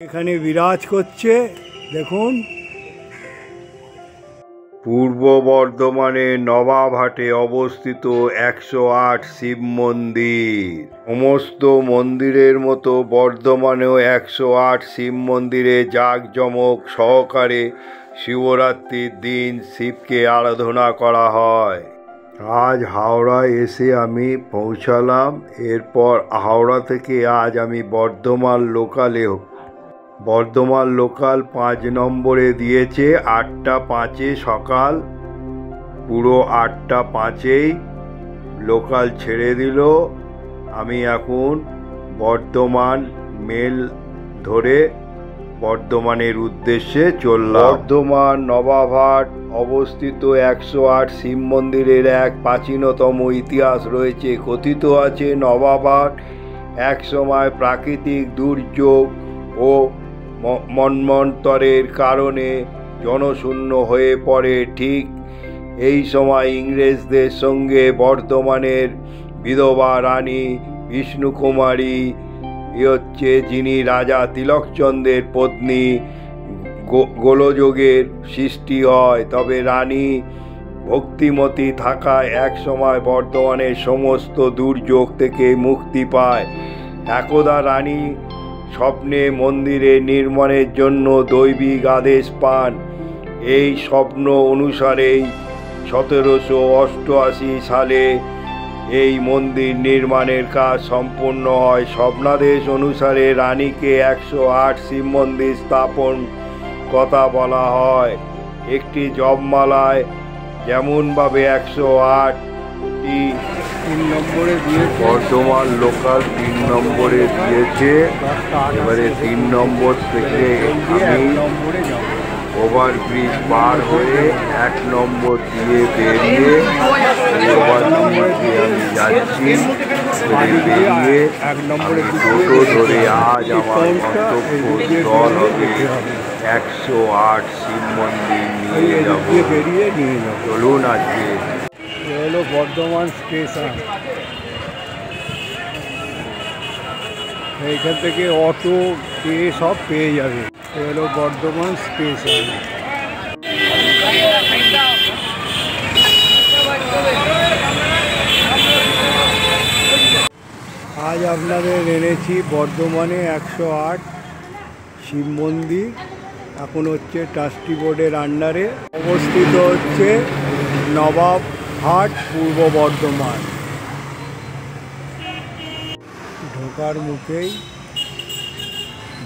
এখানে বিরাজ করছে দেখুন। পূর্ব বর্ধমানে নবাবহাটে অবস্থিত 108 শিব মন্দির। সমস্ত মন্দিরের মতো বর্ধমানেও 108 শিব মন্দিরে জাঁকজমক সহকারে শিবরাত্রির দিন শিবকে আরাধনা করা হয়। আজ হাওড়ায় এসে আমি পৌঁছালাম। এরপর হাওড়া থেকে আজ আমি বর্ধমান লোকাল 5 নম্বরে দিয়েছে 8টা 5-এ সকাল। পুরো 8টা 5-এই লোকাল ছেড়ে দিল। আমি এখন বর্ধমান মেল ধরে বর্ধমানের উদ্দেশ্যে চললাম। বর্ধমান নবাবহাট অবস্থিত 108 শিব মন্দিরের এক প্রাচীনতম ইতিহাস রয়েছে। কথিত আছে নবাবহাট একসময় প্রাকৃতিক দুর্যোগ ও মন্বন্তরের কারণে জনশূন্য হয়ে পড়ে। ঠিক এই সময় ইংরেজদের সঙ্গে বর্ধমানের বিধবা রানী বিষ্ণুকুমারী যিনি রাজা তিলকচন্দ্রের পত্নী গোলযোগের সৃষ্টি হয়। তবে রানী ভক্তিমতী থাকায় একসময় বর্ধমানের সমস্ত দুর্যোগ থেকে মুক্তি পায়। একদা রানী স্বপ্নে মন্দিরে নির্মাণের জন্য দৈবিক আদেশ পান। এই স্বপ্ন অনুসারেই 1788 সালে এই মন্দির নির্মাণের কাজ সম্পূর্ণ হয়। স্বপ্নাদেশ অনুসারে রানীকে 108 শিব মন্দির স্থাপন কথা বলা হয়। একটি জপমালায় যেমনভাবে 108টি 3 নম্বরে দিয়ে বর্ধমান লোকাল 3 নম্বরে দিয়েছে। এবারে 3 নম্বর থেকে আমি ওভারব্রিজ পার হয়ে 1 নম্বর দিয়ে বেরিয়ে ওভারব্রিজ দিয়ে আমি যাচ্ছি। বেরিয়ে আমি টোটো ধরে আজ আমার গন্তব্যস্থল হবে 108 শিব মন্দির নিয়ে যাব। চলুন আজকে হলো বর্ধমান স্টেশন। এইখান থেকে অটো সব পেয়ে যাবে। এ হলো বর্ধমান স্টেশন। আজ আপনাদের এনেছি বর্ধমানে 108 শিব মন্দির। এখন হচ্ছে ট্রাস্টি বোর্ডের আন্ডারে অবস্থিত হচ্ছে নবাবহাট, পূর্ব বর্ধমান। ঢোকার মুখেই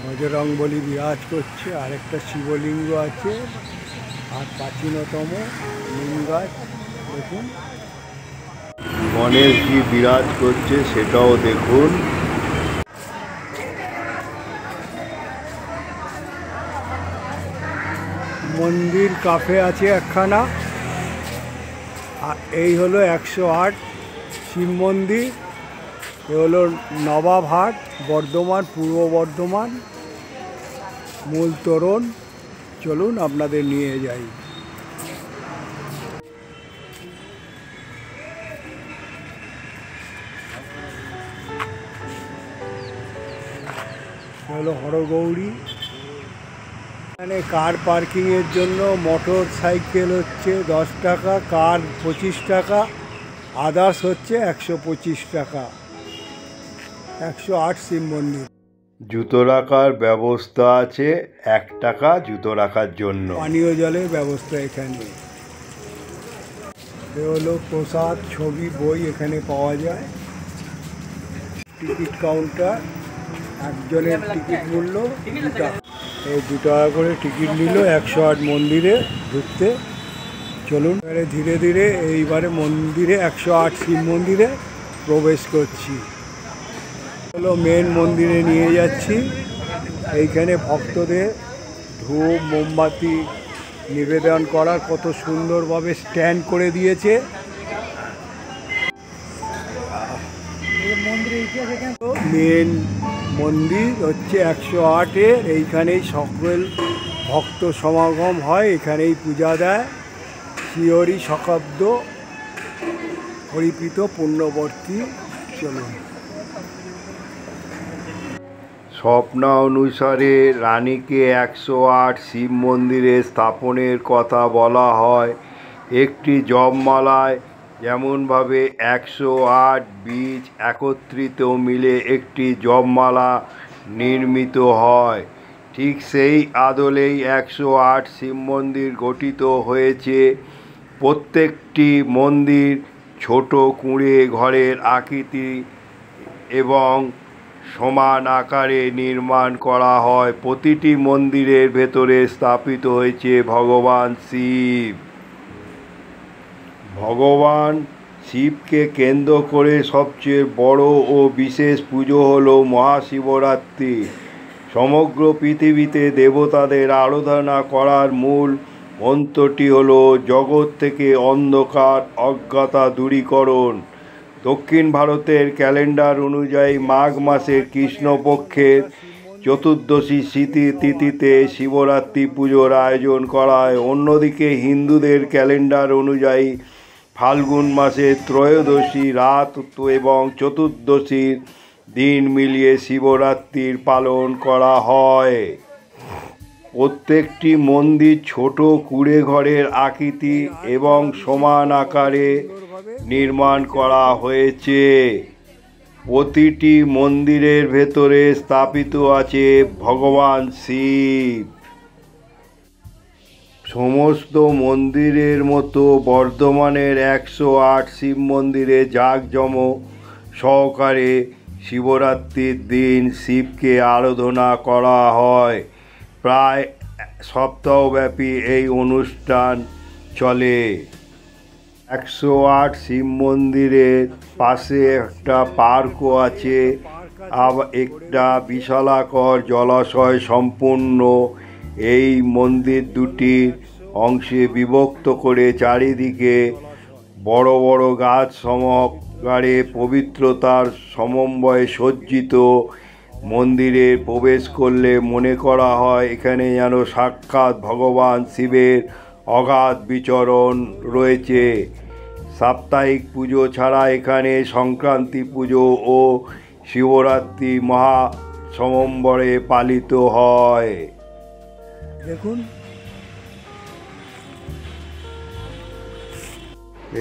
বজরংবলী বিরাজ করছে, আরেকটা শিবলিঙ্গ আছে, আর প্রাচীনতম লিঙ্গাজ দেখুন। গণেশজি বিরাজ করছে, সেটাও দেখুন। মন্দির কাফে আছে একখানা। আর এই হলো 108 শিব মন্দির। এ হলো নবাবহাট, বর্ধমান, পূর্ব বর্ধমান মূল তোরণ। চলুন আপনাদের নিয়ে যাই। হলো হরগৌরী। এখানে কার পার্কিংয়ের জন্য মোটর সাইকেল হচ্ছে 10 টাকা, কার 25 টাকা, আদার্স হচ্ছে 125 টাকা। 108 শিব মন্দির। জুতো রাখার ব্যবস্থা আছে, 1 টাকা জুতো রাখার জন্য। পানীয় জলের ব্যবস্থা এখানে। এ হলো প্রসাদ, ছবি, বই এখানে পাওয়া যায়। Ticket counter. একজনের টিকিট মূল্য 2 টাকা। এই 2 টাকা করে টিকিট নিল 108 মন্দিরে ঢুকতে। চলুন এবারে ধীরে ধীরে এইবারে মন্দিরে 108 শিব মন্দিরে প্রবেশ করছি। হলো মেন মন্দিরে নিয়ে যাচ্ছি। এইখানে ভক্তদের ধূপ মোমবাতি নিবেদন করার কত সুন্দরভাবে স্ট্যান্ড করে দিয়েছে। মেন মন্দির হচ্ছে 108-এর। এইখানেই সকল ভক্ত সমাগম হয়, এখানেই পূজা দেয়। শিহরি শকাব্দ হরিপ্রীত পুণ্যবর্তী। চলুন। স্বপ্নানুসারে রানীকে 108 শিব মন্দিরে স্থাপনের কথা বলা হয়। একটি জপমালায় যেমনভাবে 108 বীজ একত্রিত মিলে একটি জপমালা নির্মিত হয়, ঠিক সেই আদলেই 108 শিব মন্দির গঠিত হয়েছে। প্রত্যেকটি মন্দির ছোট কুঁড়ে ঘরের আকৃতি এবং সমান আকারে নির্মাণ করা হয়। প্রতিটি মন্দিরের ভেতরে স্থাপিত হয়েছে ভগবান শিব। ভগবান শিবকে কেন্দ্র করে সবচেয়ে বড় ও বিশেষ পুজো হল মহাশিবরাত্রি। সমগ্র পৃথিবীতে দেবতাদের আরাধনা করার মূল মন্ত্রটি হল জগৎ থেকে অন্ধকার অজ্ঞতা দূরীকরণ। দক্ষিণ ভারতের ক্যালেন্ডার অনুযায়ী মাঘ মাসের কৃষ্ণপক্ষের চতুর্দশী তিথিতে শিবরাত্রি পুজোর আয়োজন করা হয়। অন্যদিকে হিন্দুদের ক্যালেন্ডার অনুযায়ী ফাল্গুন মাসের ত্রয়োদশী রাত এবং চতুর্দশীর দিন মিলিয়ে শিবরাত্রির পালন করা হয়। প্রত্যেকটি মন্দির ছোট কুঁড়ে ঘরের আকৃতি এবং সমান আকারে নির্মাণ করা হয়েছে। প্রতিটি মন্দিরের ভেতরে স্থাপিত আছে ভগবান শিব। সমস্ত মন্দিরের মতো বর্ধমানের 108 শিব মন্দিরে জাঁকজমক সহকারে শিবরাত্রির দিন শিবকে আরাধনা করা হয়। প্রায় সপ্তাহব্যাপী এই অনুষ্ঠান চলে। 108 শিব মন্দিরের পাশে একটা পার্কও আছে, একটা বিশালাকার জলাশয় সম্পূর্ণ। এই মন্দির দুটির অংশে বিভক্ত করে চারিদিকে বড় বড় গাছ সমাহারে পবিত্রতার সমন্বয়ে সজ্জিত। মন্দিরে প্রবেশ করলে মনে করা হয় এখানে যেন সাক্ষাৎ ভগবান শিবের অগাধ বিচরণ রয়েছে। সাপ্তাহিক পুজো ছাড়া এখানে সংক্রান্তি পুজো ও শিবরাত্রি মহা সমন্বয়ে পালিত হয়। দেখুন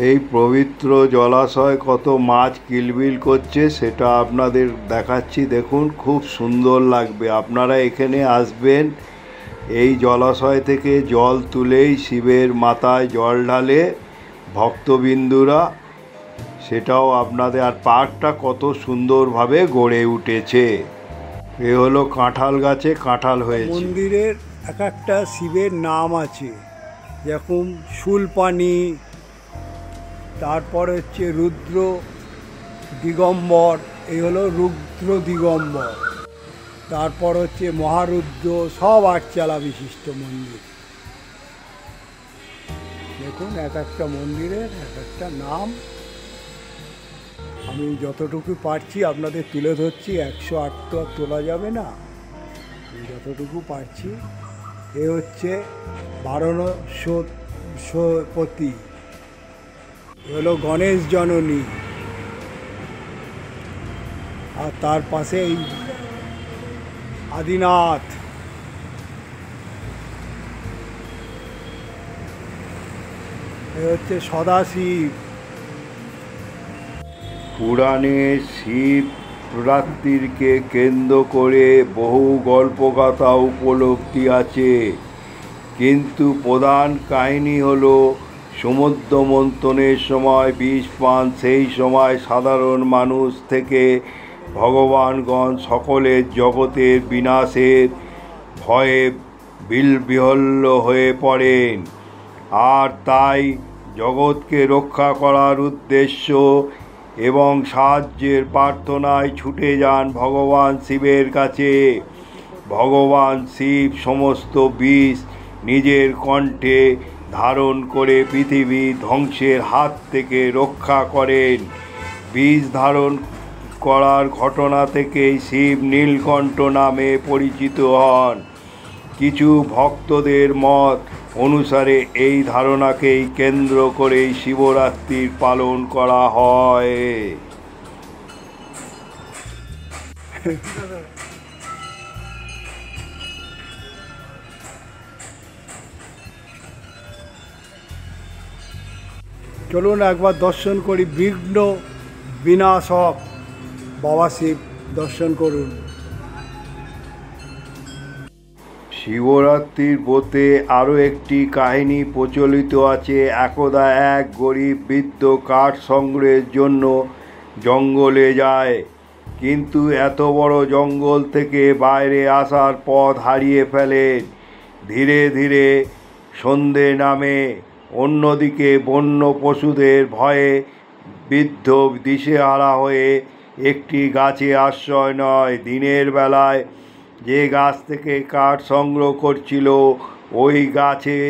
এই পবিত্র জলাশয় কত মাছ কিলবিল করছে সেটা আপনাদের দেখাচ্ছি। দেখুন খুব সুন্দর লাগবে। আপনারা এখানে আসবেন, এই জলাশয় থেকে জল তুলেই শিবের মাথায় জল ঢালে ভক্তবিন্দুরা, সেটাও আপনাদের। আর পার্কটা কত সুন্দরভাবে গড়ে উঠেছে। এ হলো কাঁঠাল গাছে কাঁঠাল হয়েছে। মন্দিরের এক একটা শিবের নাম আছে, যেরকম শুলপানি, তারপরে হচ্ছে রুদ্র দিগম্বর, এই হলো রুদ্র দিগম্বর, তারপর হচ্ছে মহারুদ্র, সব আটচালা বিশিষ্ট মন্দির। দেখুন এক একটা মন্দিরের এক একটা নাম। আমি যতটুকু পারছি আপনাদের তুলে ধরছি, 108 তো আর তোলা যাবে না, আমি যতটুকু পারছি। এ হচ্ছে বারাণসপতি, হলো গণেশ জননী, আর তার পাশে এই আদিনাথ। এ হচ্ছে সদাশিব। পুরাণে শিবরাত্রিকে কেন্দ্র করে বহু গল্পগাথা উপলব্ধি আছে, কিন্তু প্রধান কাহিনী হলো সমুদ্র মন্থনের সময় বিষ পান। সেই সময় সাধারণ মানুষ থেকে ভগবানগণ সকলের জগতের বিনাশের ভয়ে বিহ্বল হয়ে পড়েন, আর তাই জগৎকে রক্ষা করার উদ্দেশ্য এবং সাহায্যের প্রার্থনায় ছুটে যান ভগবান শিবের কাছে। ভগবান শিব সমস্ত বিষ নিজের কণ্ঠে ধারণ করে পৃথিবী ধ্বংসের হাত থেকে রক্ষা করেন। বিষ ধারণ করার ঘটনা থেকেই শিব নীলকণ্ঠ নামে পরিচিত হন। কিছু ভক্তদের মত অনুসারে এই ধারণাকেই কেন্দ্র করেই শিবরাত্রির পালন করা হয়। চলুন একবার দর্শন করি বিঘ্ন বিনাশক বাবা শিব, দর্শন করুন। শিবরাত্রির ব্রতে আরও একটি কাহিনী প্রচলিত আছে। একদা এক গরিব বৃদ্ধ কাঠ সংগ্রহের জন্য জঙ্গলে যায়, কিন্তু এত বড় জঙ্গল থেকে বাইরে আসার পথ হারিয়ে ফেলেন। ধীরে ধীরে সন্ধে নামে, অন্যদিকে বন্য পশুদের ভয়ে বৃদ্ধ দিশেহারা হয়ে একটি গাছে আশ্রয় নেয়। দিনের বেলায় যে গাছ থেকে কাঠ সংগ্রহ করছিল ওই গাছে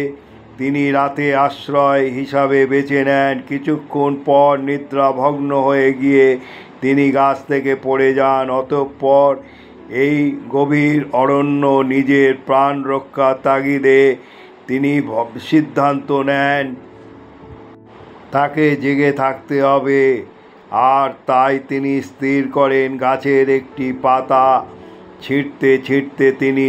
তিনি রাতে আশ্রয় হিসাবে বেছে নেন। কিছুক্ষণ পর নিদ্রাভগ্ন হয়ে গিয়ে তিনি গাছ থেকে পড়ে যান। অতঃপর এই গভীর অরণ্য নিজের প্রাণ রক্ষার তাগিদে তিনি সিদ্ধান্ত নেন তাকে জেগে থাকতে হবে। আর তাই তিনি স্থির করেন গাছের একটি পাতা ছিঁড়তে ছিঁড়তে তিনি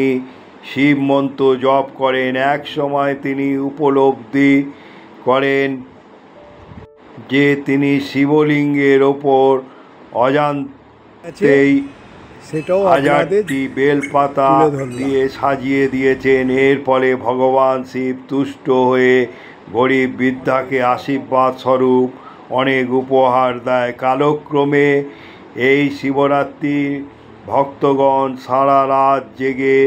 শিব মন্ত্র জপ করেন। এক সময় তিনি উপলব্ধি করেন যে তিনি শিবলিঙ্গের ওপর অজান্তেই সেটাও হাজারটি বেলপাতা দিয়ে সাজিয়ে দিয়েছেন। এর ফলে ভগবান শিব তুষ্ট হয়ে গরিব বৃদ্ধাকে আশীর্বাদ স্বরূপ অনেক উপহার দেয়। কালক্রমে এই শিবরাত্রি ভক্তগণ সারা রাত জেগে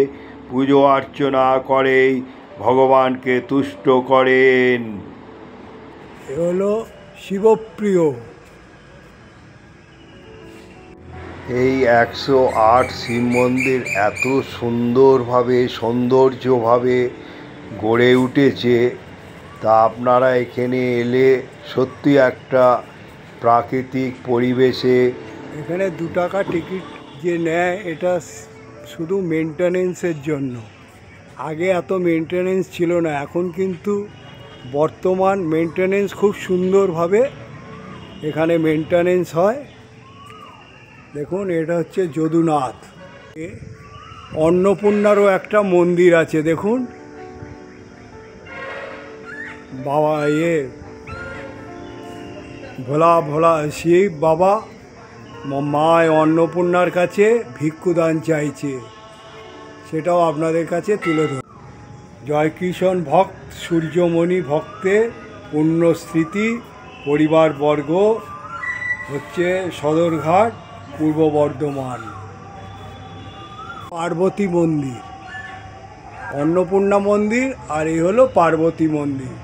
পুজো অর্চনা করেই ভগবানকে তুষ্ট করেন। এ হলো শিবপ্রিয়। এই 108 শিব মন্দির এত সুন্দরভাবে সৌন্দর্যভাবে গড়ে উঠেছে, তা আপনারা এখানে এলে সত্যি একটা প্রাকৃতিক পরিবেশে। এখানে 2 টাকা টিকিট যে নেয় এটা শুধু মেনটেনেন্সের জন্য। আগে এত মেনটেনেন্স ছিল না, এখন কিন্তু বর্তমান মেনটেনেন্স খুব সুন্দরভাবে এখানে মেনটেনেন্স হয়। দেখুন, এটা হচ্ছে যদুনাথ। অন্নপূর্ণারও একটা মন্দির আছে, দেখুন বাবা ভোলা শিব বাবা মায় অন্নপূর্ণার কাছে ভিক্ষুদান চাইছে, সেটাও আপনাদের কাছে তুলে ধর। জয়কিষণ ভক্ত সূর্যমণি ভক্তে পুণ্যস্মৃতি পরিবারবর্গ হচ্ছে সদরঘাট, পূর্ব বর্ধমান। পার্বতী মন্দির, অন্নপূর্ণা মন্দির, আর এই হলো পার্বতী মন্দির।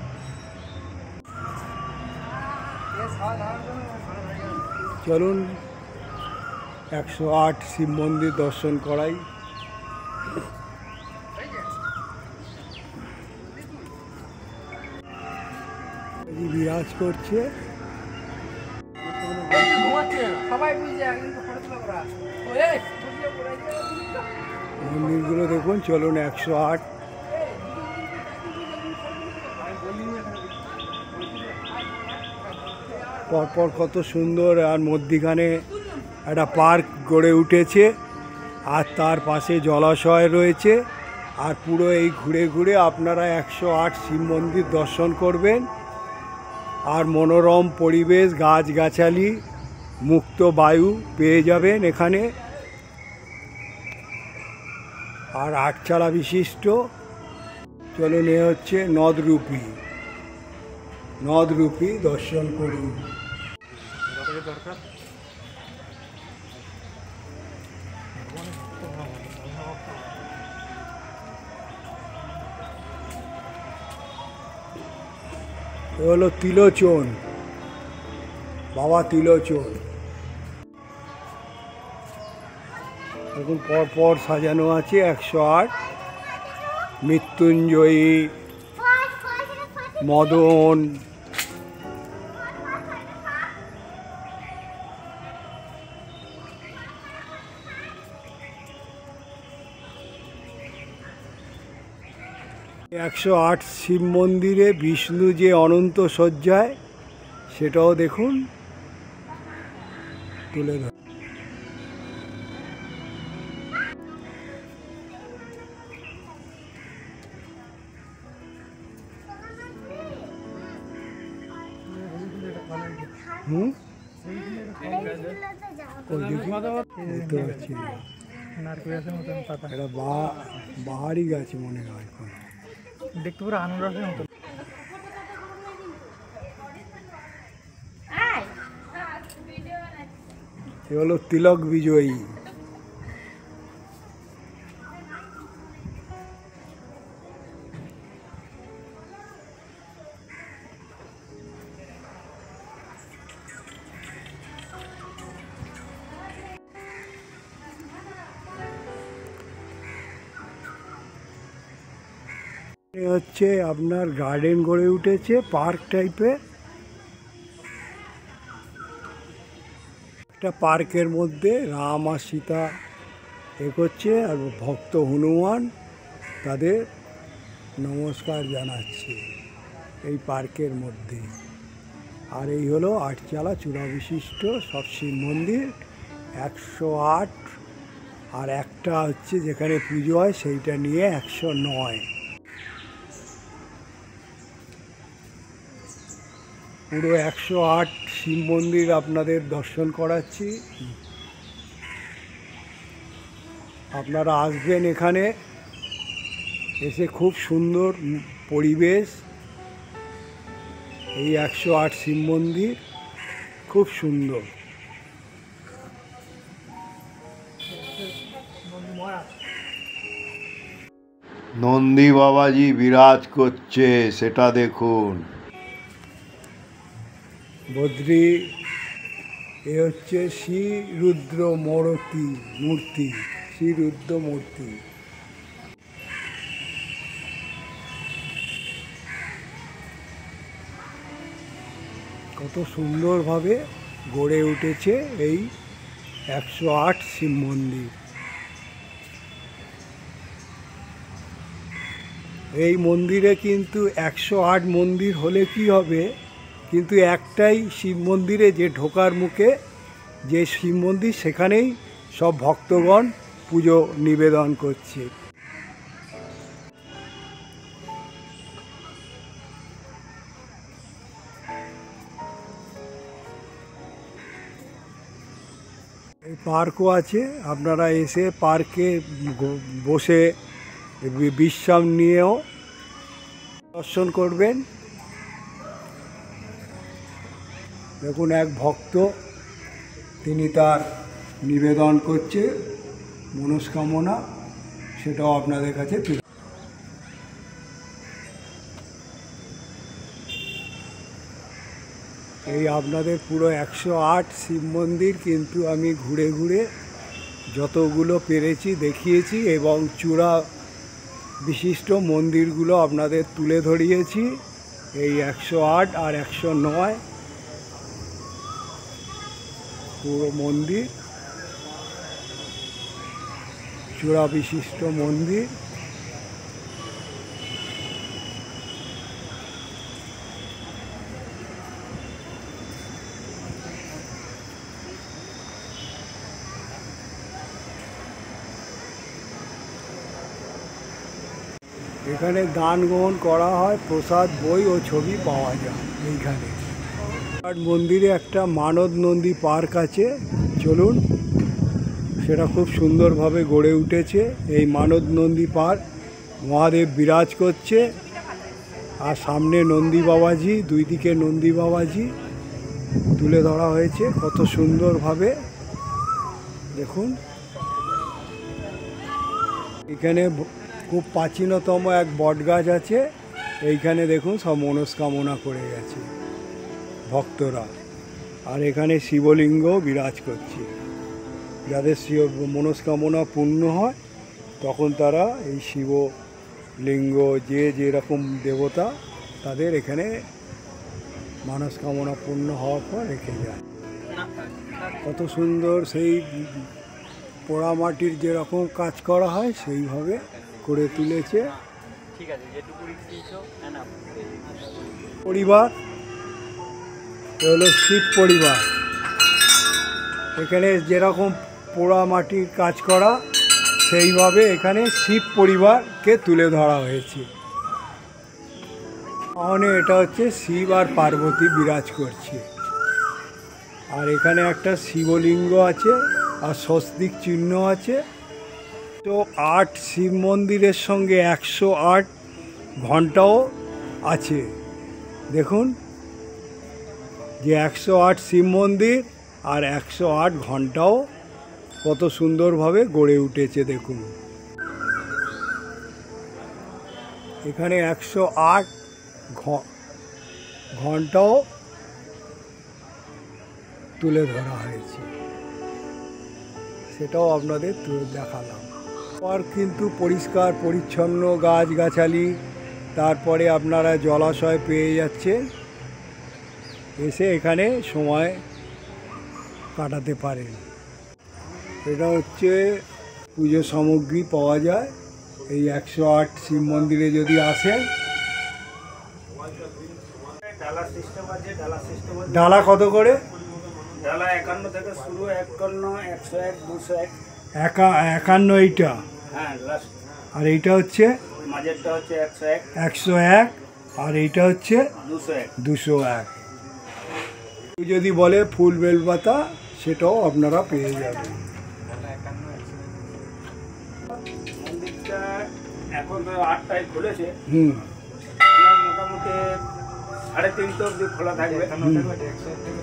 চলুন 108 শিব মন্দির দর্শন করাই। বিরাজ করছে। মন্দিরগুলো দেখুন, চলুন 108। পরপর কত সুন্দর, আর মধ্যিখানে একটা পার্ক গড়ে উঠেছে, আর তার পাশে জলাশয় রয়েছে। আর পুরো এই ঘুরে ঘুরে আপনারা 108 শিব মন্দির দর্শন করবেন। আর মনোরম পরিবেশ, গাছগাছালি, মুক্ত বায়ু পেয়ে যাবেন এখানে। আর 8 চালা বিশিষ্ট। চলুন, এ হচ্ছে নদরূপী দর্শন করুন। এ হলো তিলোচন, বাবা তিলোচন। এখন পরপর সাজানো আছে 108, মৃত্যুঞ্জয়ী, মদন, একশো আট শিব মন্দিরে বিষ্ণু যে অনন্ত শয্যায়, সেটাও দেখুন তুলে ধর। হুম ওই দেখি বুঝতে পারছি না। এটা বাহারি গাছ মনে হয় এখন। দেখতে পুরো আনারসের মতো। এ হলো তিলক বিজয়ী। হচ্ছে আপনার গার্ডেন গড়ে উঠেছে পার্ক টাইপের। একটা পার্কের মধ্যে রাম আর সীতা এগোচ্ছে আর ভক্ত হনুমান তাদের নমস্কার জানাচ্ছে এই পার্কের মধ্যে। আর এই হলো 8 চালা চূড়া বিশিষ্ট সব শিব মন্দির 108, আর একটা হচ্ছে যেখানে পুজো হয় সেইটা নিয়ে 109। পুরো 108 শিব মন্দির আপনাদের দর্শন করাচ্ছি। আপনারা আসবেন এখানে, এসে খুব সুন্দর পরিবেশ। এই 108 শিব মন্দির খুব সুন্দর। নন্দী বাবাজি বিরাজ করছে, সেটা দেখুন। বদ্রী এ হচ্ছে শ্রীরুদ্র মূর্তি, শ্রীরুদ্র মূর্তি। কত সুন্দরভাবে গড়ে উঠেছে এই 108 শিব মন্দির। এই মন্দিরে কিন্তু 108 মন্দির হলে কি হবে, কিন্তু একটাই শিব মন্দিরে যে ঢোকার মুখে যে শিব মন্দির সেখানেই সব ভক্তগণ পুজো নিবেদন করছে। এই পার্কও আছে, আপনারা এসে পার্কে বসে বিশ্রাম নিয়েও দর্শন করবেন। দেখুন এক ভক্ত তিনি তার নিবেদন করছে মনস্কামনা, সেটাও আপনাদের কাছে তুলে। এই আপনাদের পুরো 108 শিব মন্দির কিন্তু আমি ঘুরে ঘুরে যতগুলো পেরেছি দেখিয়েছি, এবং চূড়া বিশিষ্ট মন্দিরগুলো আপনাদের তুলে ধরিয়েছি। এই 108 আর 109 পুরো মন্দির, চূড়া বিশিষ্ট মন্দির। এখানে দান গ্রহণ করা হয়, প্রসাদ, বই ও ছবি পাওয়া যায় এইখানে। আর মন্দিরে একটা মানদ নন্দী পার্ক আছে, চলুন, সেটা খুব সুন্দরভাবে গড়ে উঠেছে। এই মানদ নন্দী পার্ক, মহাদেব বিরাজ করছে আর সামনে নন্দী বাবাজি, দুই দিকে নন্দী বাবাজি তুলে ধরা হয়েছে কত সুন্দরভাবে। দেখুন এখানে খুব প্রাচীনতম এক বট গাছ আছে, এইখানে দেখুন সব মনস্কামনা করে গেছে ভক্তরা। আর এখানে শিবলিঙ্গ বিরাজ করছে, যাদের মনস্কামনা পূর্ণ হয় তখন তারা এই শিবলিঙ্গ, যে যেরকম দেবতা তাদের এখানে মনস্কামনা পূর্ণ হওয়ার পর রেখে যায়। কত সুন্দর সেই পোড়ামাটির যেরকম কাজ করা হয় সেইভাবে করে তুলেছে। পরিবার হলো শিব পরিবার, এখানে যেরকম পোড়ামাটির কাজ করা সেইভাবে এখানে শিব পরিবারকে তুলে ধরা হয়েছে। এটা হচ্ছে শিব আর পার্বতী বিরাজ করছে। আর এখানে একটা শিবলিঙ্গ আছে আর স্বস্তিক চিহ্ন আছে। তো 8 শিব মন্দিরের সঙ্গে 108 ঘন্টাও আছে। দেখুন যে 108 শিব মন্দির আর 108 ঘন্টাও কত সুন্দরভাবে গড়ে উঠেছে। দেখুন এখানে 108 ঘন্টাও তুলে ধরা হয়েছে, সেটাও আপনাদের দেখালাম। আর কিন্তু পরিষ্কার পরিচ্ছন্ন গাছগাছালি, তারপরে আপনারা জলাশয় পেয়ে যাচ্ছেন, এসে এখানে সময় কাটাতে পারেন। এটা হচ্ছে পুজো সামগ্রী পাওয়া যায় এই 108 শিব মন্দিরে যদি আসেন। ডালা সিস্টেম আছে, ডালা সিস্টেম আছে। ডালা কত করে? ডালা 51 থেকে শুরু, 51, 101, 201। 51 এইটা, হ্যাঁ লাস্ট। আর এইটা হচ্ছে মাঝেরটা হচ্ছে 101, 101, আর এইটা হচ্ছে 201। 201। যদি বলে ফুল বেলপাতা, সেটাও আপনারা পেয়ে যাবেন। মন্দিরটা এখন তো 8টায় খুলেছে, আপনার মোটামুটি 3:30 অবধি খোলা থাকবে।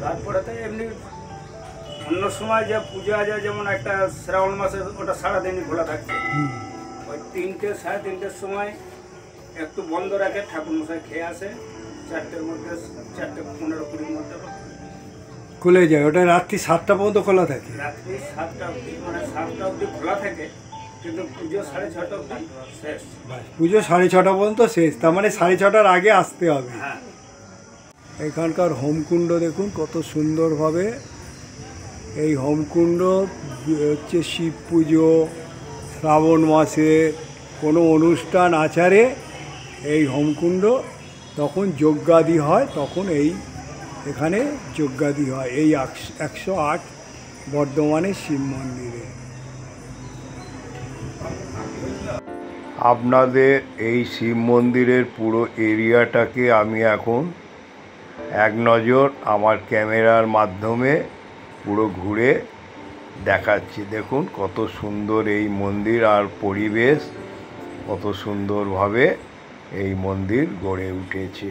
তারপরে তো এমনি অন্য সময় যে পুজো আছে, যেমন একটা শ্রাবণ মাসে, ওটা সারাদিনই খোলা থাকছে। ওই 3টে, 3:30-র সময় একটু বন্ধ রাখে, ঠাকুরমশাই খেয়ে আসে। 4টের মধ্যে, 4টে 15-20-র মধ্যে খুলে যায়। ওটা রাত্রি 7টা পর্যন্ত খোলা থাকে। রাত্রি 7টা অবধি, মানে 7টা অবধি খোলা থাকে, কিন্তু পুজো 6:30 অবধি শেষ। পুজো 6:30 পর্যন্ত শেষ, তার মানে 6:30টার আগে আসতে হবে। হ্যাঁ, এখানকার হোমকুণ্ড দেখুন কত সুন্দরভাবে। এই হোমকুণ্ড হচ্ছে শিব পুজো, শ্রাবণ মাসে কোনো অনুষ্ঠান আচারে এই হোমকুণ্ড তখন যজ্ঞাদি হয়, তখন এখানে যজ্ঞাদি হয় এই 108 বর্ধমানের শিব মন্দিরে। আপনাদের এই শিব মন্দিরের পুরো এরিয়াটাকে আমি এখন এক নজর আমার ক্যামেরার মাধ্যমে পুরো ঘুরে দেখাচ্ছি। দেখুন কত সুন্দর এই মন্দির আর পরিবেশ, কত সুন্দরভাবে এই মন্দির গড়ে উঠেছে।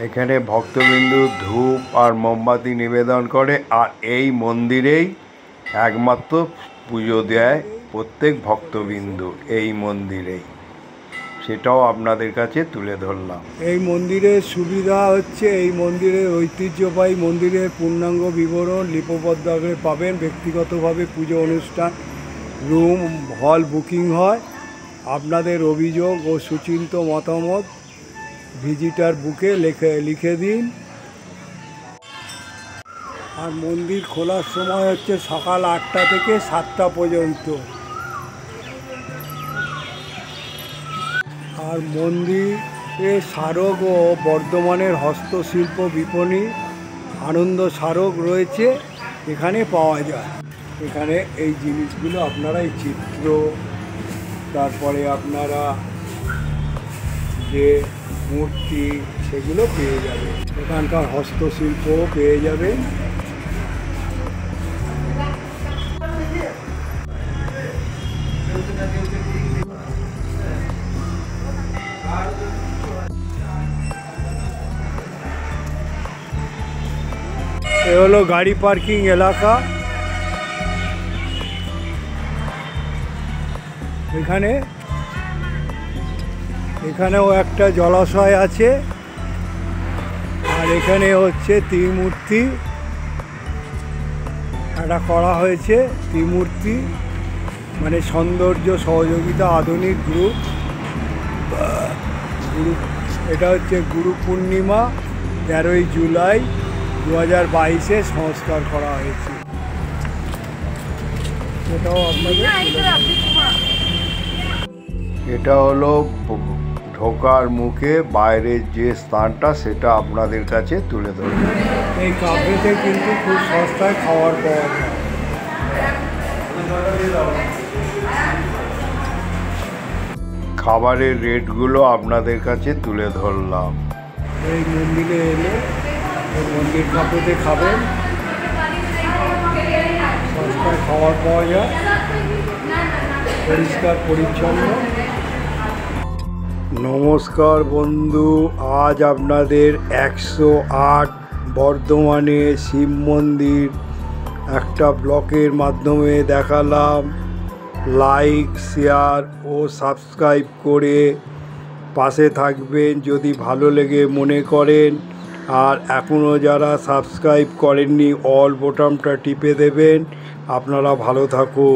এখানে ভক্তবিন্দু ধূপ আর মোমবাতি নিবেদন করে, আর এই মন্দিরেই একমাত্র পুজো দেয় প্রত্যেক ভক্তবিন্দু, এই মন্দিরেই, সেটাও আপনাদের কাছে তুলে ধরলাম। এই মন্দিরের সুবিধা হচ্ছে, এই মন্দিরের ঐতিহ্যবাহী মন্দিরের পূর্ণাঙ্গ বিবরণ লিপিবদ্ধ আকারে পাবেন। ব্যক্তিগতভাবে পুজো অনুষ্ঠান রুম হল বুকিং হয়। আপনাদের অভিযোগ ও সুচিন্ত মতামত ভিজিটার বুকে লিখে দিন। আর মন্দির খোলার সময় হচ্ছে সকাল 8টা থেকে 7টা পর্যন্ত। আর মন্দিরে স্মারক ও বর্ধমানের হস্তশিল্প বিপণী আনন্দ স্মারক রয়েছে, এখানে পাওয়া যায়। এখানে এই জিনিসগুলো আপনারা, এই চিত্র, তারপরে আপনারা যে মূর্তি, সেগুলো পেয়ে যাবেন। এখানকার হস্তশিল্পও পেয়ে যাবেন। এ হলো গাড়ি পার্কিং এলাকা। এখানেও একটা জলাশয় আছে, আর এখানে হচ্ছে ত্রিমূর্তি একটা করা হয়েছে। ত্রিমূর্তি মানে সৌন্দর্য সহযোগিতা আধুনিক গ্রুপ। এটা হচ্ছে গুরু পূর্ণিমা 13ই জুলাই 2022-এ সংস্কার করা হয়েছে। সেটাও আপনাদের এটা হলো ঢোকার মুখে বাইরের যে স্থানটা, সেটা আপনাদের কাছে তুলে ধরব। এই কাফেতে কিন্তু খুব সস্তায় খাবার পাওয়া যায়। খাবারের রেটগুলো আপনাদের কাছে তুলে ধরলাম। এই মন্দিরে এলে মন্দির কাপড়ে খাবেন, সস্তায় খাবার পাওয়া যায়, পরিষ্কার পরিচ্ছন্ন। নমস্কার বন্ধু, আজ আপনাদের 108 বর্ধমানে শিব মন্দির একটা ব্লগের মাধ্যমে দেখালাম। লাইক, শেয়ার ও সাবস্ক্রাইব করে পাশে থাকবেন যদি ভালো লেগে মনে করেন। আর এখনও যারা সাবস্ক্রাইব করেননি অল বোতামটা টিপে দেবেন। আপনারা ভালো থাকুন।